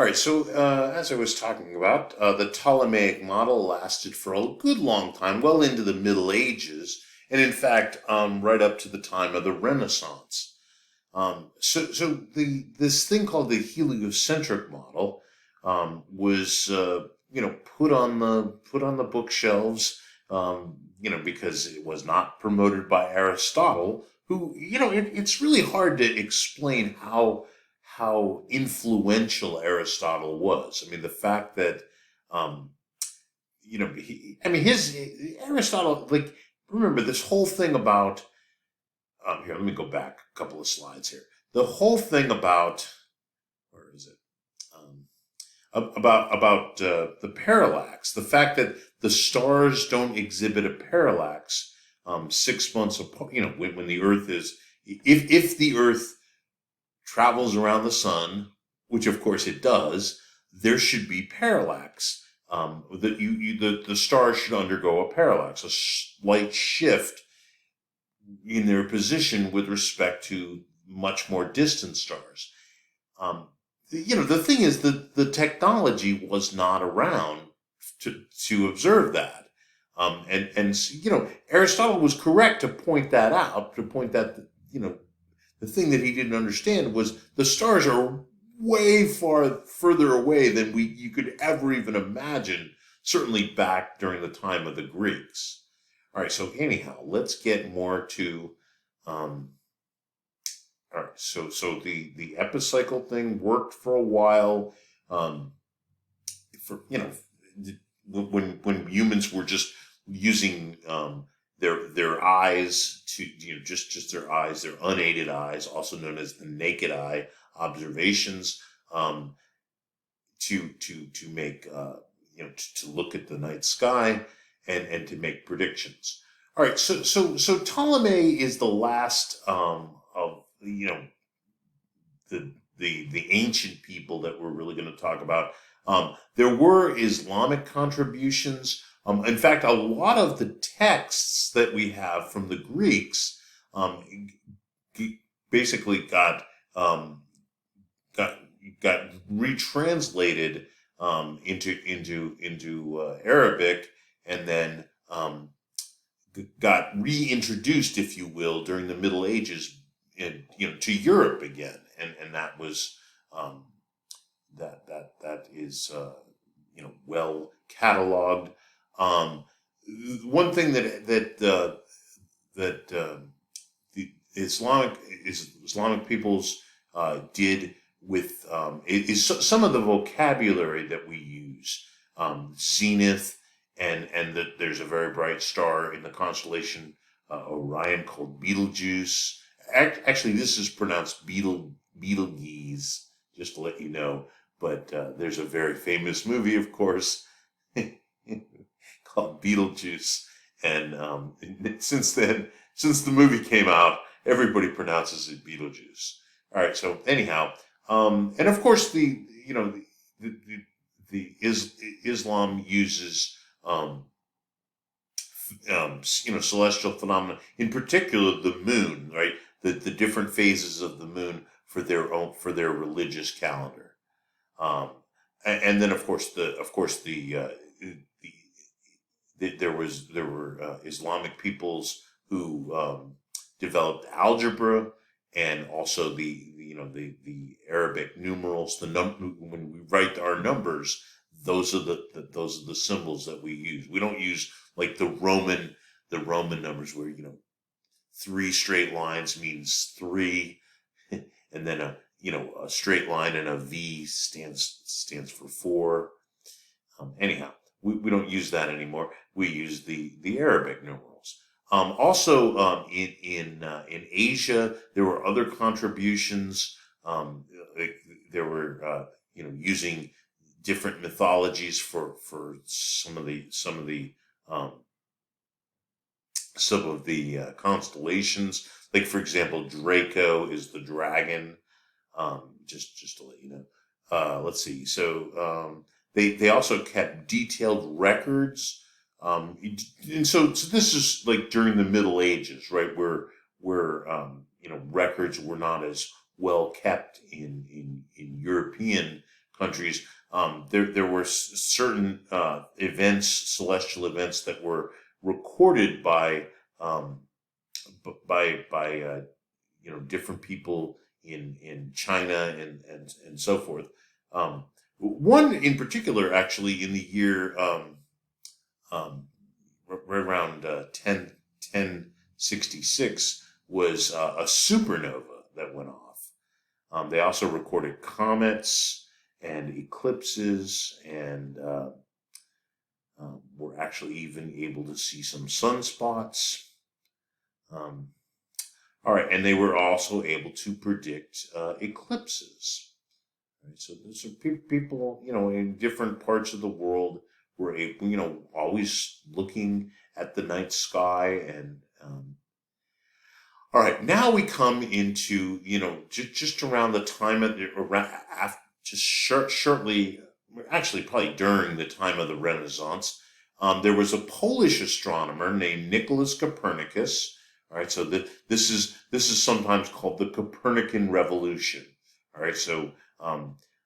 All right, so as I was talking about, the Ptolemaic model lasted for a good long time, well into the Middle Ages, and in fact, right up to the time of the Renaissance. So this thing called the heliocentric model was put on the bookshelves, because it was not promoted by Aristotle, who it's really hard to explain how influential Aristotle was. I mean, the fact that um, his Aristotle, like, remember this whole thing about here. Let me go back a couple of slides here. The whole thing about where is it? About the parallax, the fact that the stars don't exhibit a parallax 6 months apart. When the Earth is, if the Earth travels around the sun, which of course it does, there should be parallax. The stars should undergo a parallax, a slight shift in their position with respect to much more distant stars. The thing is that the technology was not around to observe that. And Aristotle was correct to point that out, to point that, the thing that he didn't understand was the stars are way further away than you could ever even imagine, certainly back during the time of the Greeks. All right, so anyhow, let's get more to all right, so the epicycle thing worked for a while, um, for when humans were just using their eyes to just their eyes, their unaided eyes, also known as the naked eye observations, to make to look at the night sky and to make predictions. All right, so Ptolemy is the last of the ancient people that we're really going to talk about. There were Islamic contributions. In fact, a lot of the texts that we have from the Greeks um, basically got got retranslated into Arabic, and then got reintroduced, if you will, during the Middle Ages, to Europe again, and that was um, that is well cataloged. One thing that the Islamic peoples did with is some of the vocabulary that we use, zenith, and that there's a very bright star in the constellation Orion called Betelgeuse. Actually, this is pronounced Betelgeuse, just to let you know. But there's a very famous movie, of course, called Beetlejuice, and since the movie came out, everybody pronounces it Beetlejuice. All right. So anyhow, and of course Islam uses celestial phenomena, in particular the moon, right? The different phases of the moon for their religious calendar, and then of course there were Islamic peoples who developed algebra, and also the Arabic numerals. When we write our numbers, those are the symbols that we use. We don't use like the Roman numbers, where three straight lines means three, and then a straight line and a V stands for four. Anyhow, we don't use that anymore. We use the Arabic numerals. Also, in Asia, there were other contributions. There were using different mythologies for um, some of the constellations. Like, for example, Draco is the dragon. Just to let you know. Let's see. So they also kept detailed records. And so this is like during the Middle Ages, right? Where records were not as well kept in European countries, there were certain events, celestial events, that were recorded by different people in China and so forth. One in particular, actually, in the year right around 1066, was a supernova that went off. They also recorded comets and eclipses, and were actually even able to see some sunspots. All right, and they were also able to predict eclipses. Right? So people, in different parts of the world were able, always looking at the night sky. And all right, now we come into, just around the time of shortly, actually probably during the time of the Renaissance, there was a Polish astronomer named Nicholas Copernicus. All right, so this is sometimes called the Copernican Revolution. All right, so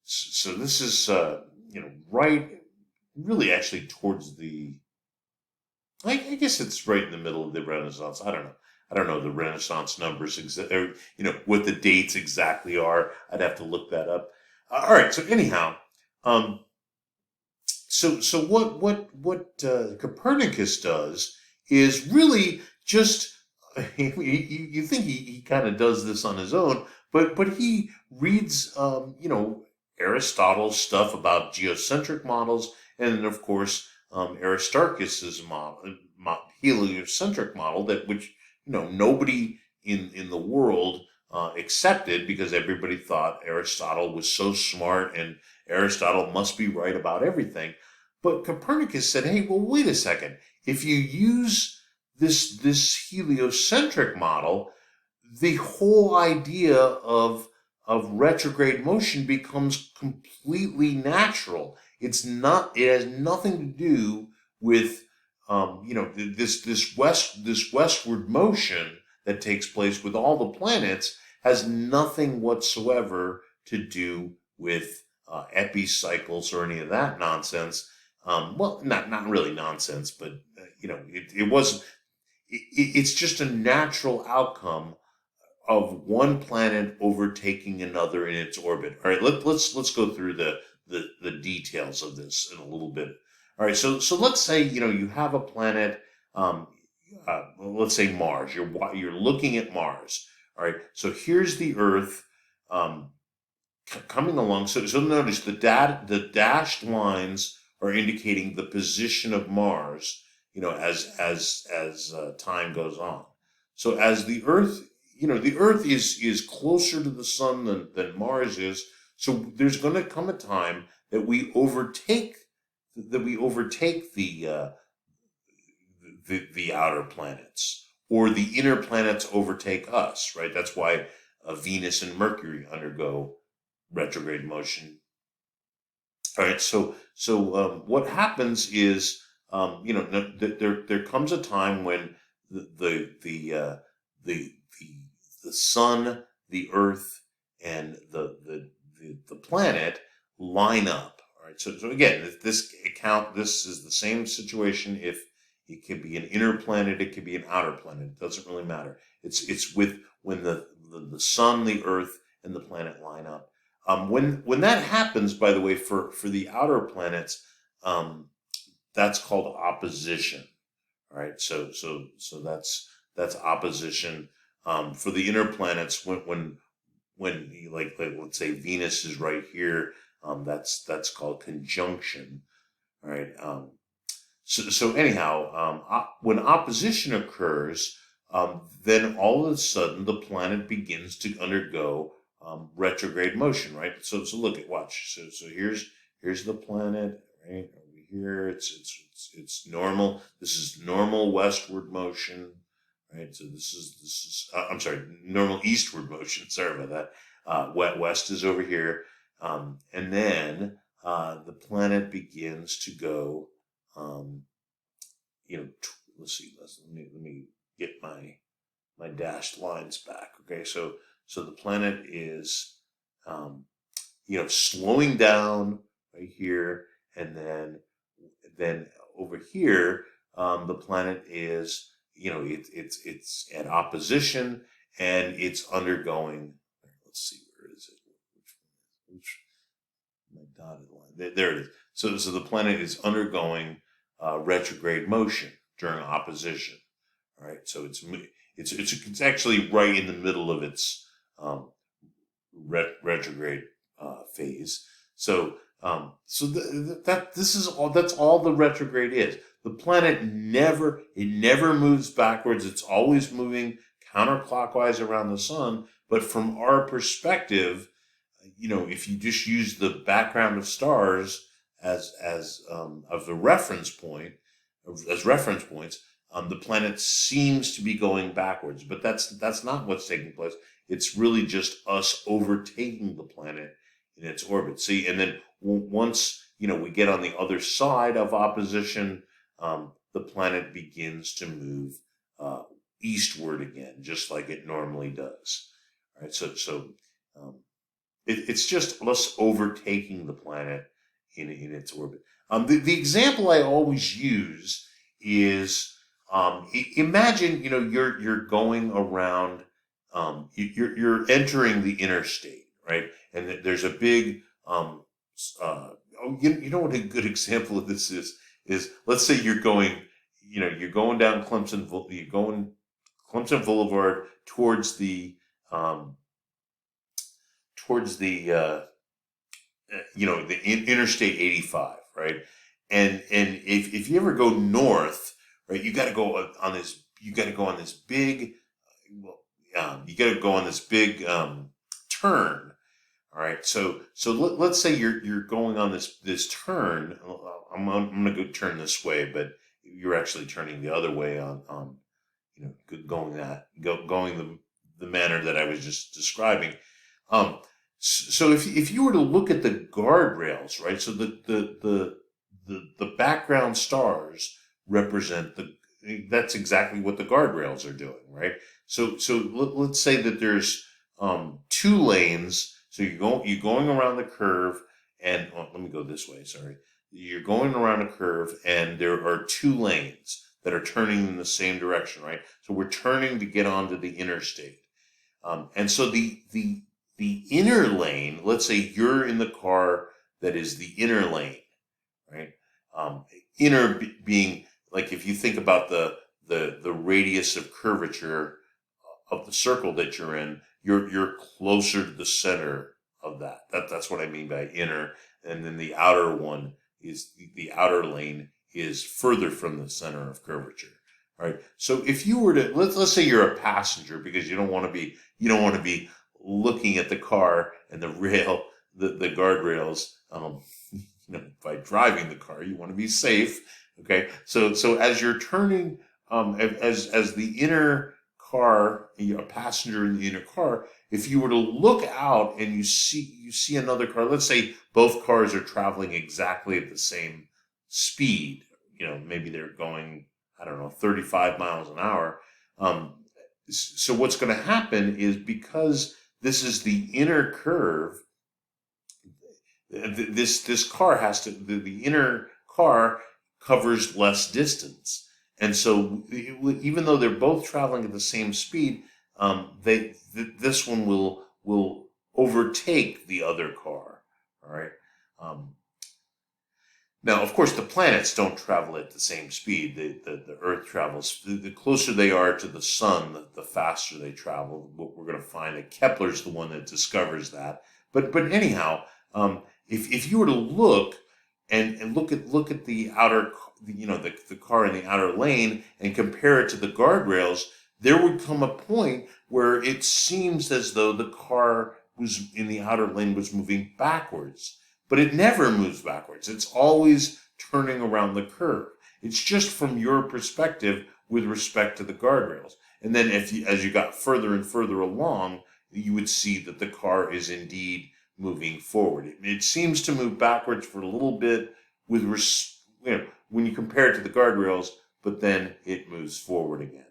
this is right, really actually towards the, I guess it's right in the middle of the Renaissance. I don't know the Renaissance numbers, or, what the dates exactly are. I'd have to look that up. All right, so anyhow, so what Copernicus does is really just, you think he kind of does this on his own, but he reads Aristotle's stuff about geocentric models, and of course Aristarchus's heliocentric model, which nobody in the world accepted, because everybody thought Aristotle was so smart and Aristotle must be right about everything. But Copernicus said, hey, well, wait a second. If you use this heliocentric model, the whole idea of retrograde motion becomes completely natural. It has nothing to do with this westward motion that takes place with all the planets, has nothing whatsoever to do with epicycles or any of that nonsense. Well, not really nonsense, but it wasn't. It's just a natural outcome of one planet overtaking another in its orbit. All right, let's go through the details of this in a little bit. All right, so let's say you have a planet. Let's say Mars. You're looking at Mars. All right, so here's the Earth coming along. So notice the dashed lines are indicating the position of Mars, as time goes on. So as the Earth, the Earth is closer to the sun than Mars is. So there's going to come a time that we overtake the outer planets, or the inner planets overtake us. Right. That's why Venus and Mercury undergo retrograde motion. All right. So what happens is, there comes a time when the sun, the Earth, and the planet line up. All right. So again, this is the same situation. If it can be an inner planet, it can be an outer planet. It doesn't really matter. It's when the sun, the Earth, and the planet line up. When that happens, by the way, for the outer planets, that's called opposition. All right. So that's opposition. For the inner planets, when like let's say Venus is right here, that's called conjunction. All right. So anyhow, when opposition occurs, then all of a sudden the planet begins to undergo retrograde motion. Right. So watch. So here's the planet. Right over here. It's normal. This is normal westward motion. Right. So this is I'm sorry, normal eastward motion. Sorry about that. West is over here, and then the planet begins to go. Let's see. Let me get my dashed lines back. Okay. So the planet is slowing down right here, and then over here, the planet is, it's at opposition, and it's undergoing. Let's see, where is it? Which my dotted line? There it is. So the planet is undergoing retrograde motion during opposition. All right, so it's actually right in the middle of its retrograde phase. So that's all the retrograde is. The planet never moves backwards. It's always moving counterclockwise around the sun. But from our perspective, if you just use the background of stars as a reference point, as reference points, the planet seems to be going backwards. But that's not what's taking place. It's really just us overtaking the planet in its orbit. See, and then once we get on the other side of opposition, the planet begins to move eastward again, just like it normally does. All right, so it's just us overtaking the planet in its orbit. The example I always use is, imagine you're going around, you're entering the interstate, right? And there's a big you know what a good example of this is, let's say you're going down Clemson Boulevard towards the Interstate 85, right? And if you ever go north, right, you got to go on this big turn. All right, so let's say you're going on this turn. I'm going to go turn this way, but you're actually turning the other way on going the manner that I was just describing. So if you were to look at the guardrails, right? So the background stars represent that's exactly what the guardrails are doing, right? So let's say that there's two lanes. So you're going around the curve, and let me go this way. Sorry, you're going around a curve, and there are two lanes that are turning in the same direction, right? So we're turning to get onto the interstate, and so the inner lane. Let's say you're in the car that is the inner lane, right? Inner being, like, if you think about the radius of curvature of the circle that you're in, you're closer to the center of that. That's what I mean by inner. And then the outer one is the outer lane is further from the center of curvature. All right. So if you were to let's say you're a passenger, because you don't want to be looking at the car and the guardrails. By driving the car, you want to be safe. Okay. So as you're turning, as the inner car, a passenger in the inner car, if you were to look out and you see another car, let's say both cars are traveling exactly at the same speed, maybe they're going, 35 miles an hour. So what's going to happen is, because this is the inner curve, this car has to, the inner car covers less distance. And so even though they're both traveling at the same speed, this one will overtake the other car. All right. Now, of course, the planets don't travel at the same speed. The Earth travels. The closer they are to the sun, the faster they travel. We're going to find that Kepler's the one that discovers that. But anyhow, if you were to look and look at the outer, the car in the outer lane, and compare it to the guardrails, there would come a point where it seems as though the car was in the outer lane was moving backwards, but it never moves backwards. It's always turning around the curve. It's just from your perspective with respect to the guardrails. And then as you got further and further along, you would see that the car is indeed moving forward. It seems to move backwards for a little bit when you compare it to the guardrails, but then it moves forward again.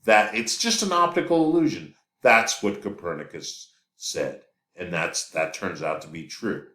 That it's just an optical illusion. That's what Copernicus said. and that turns out to be true.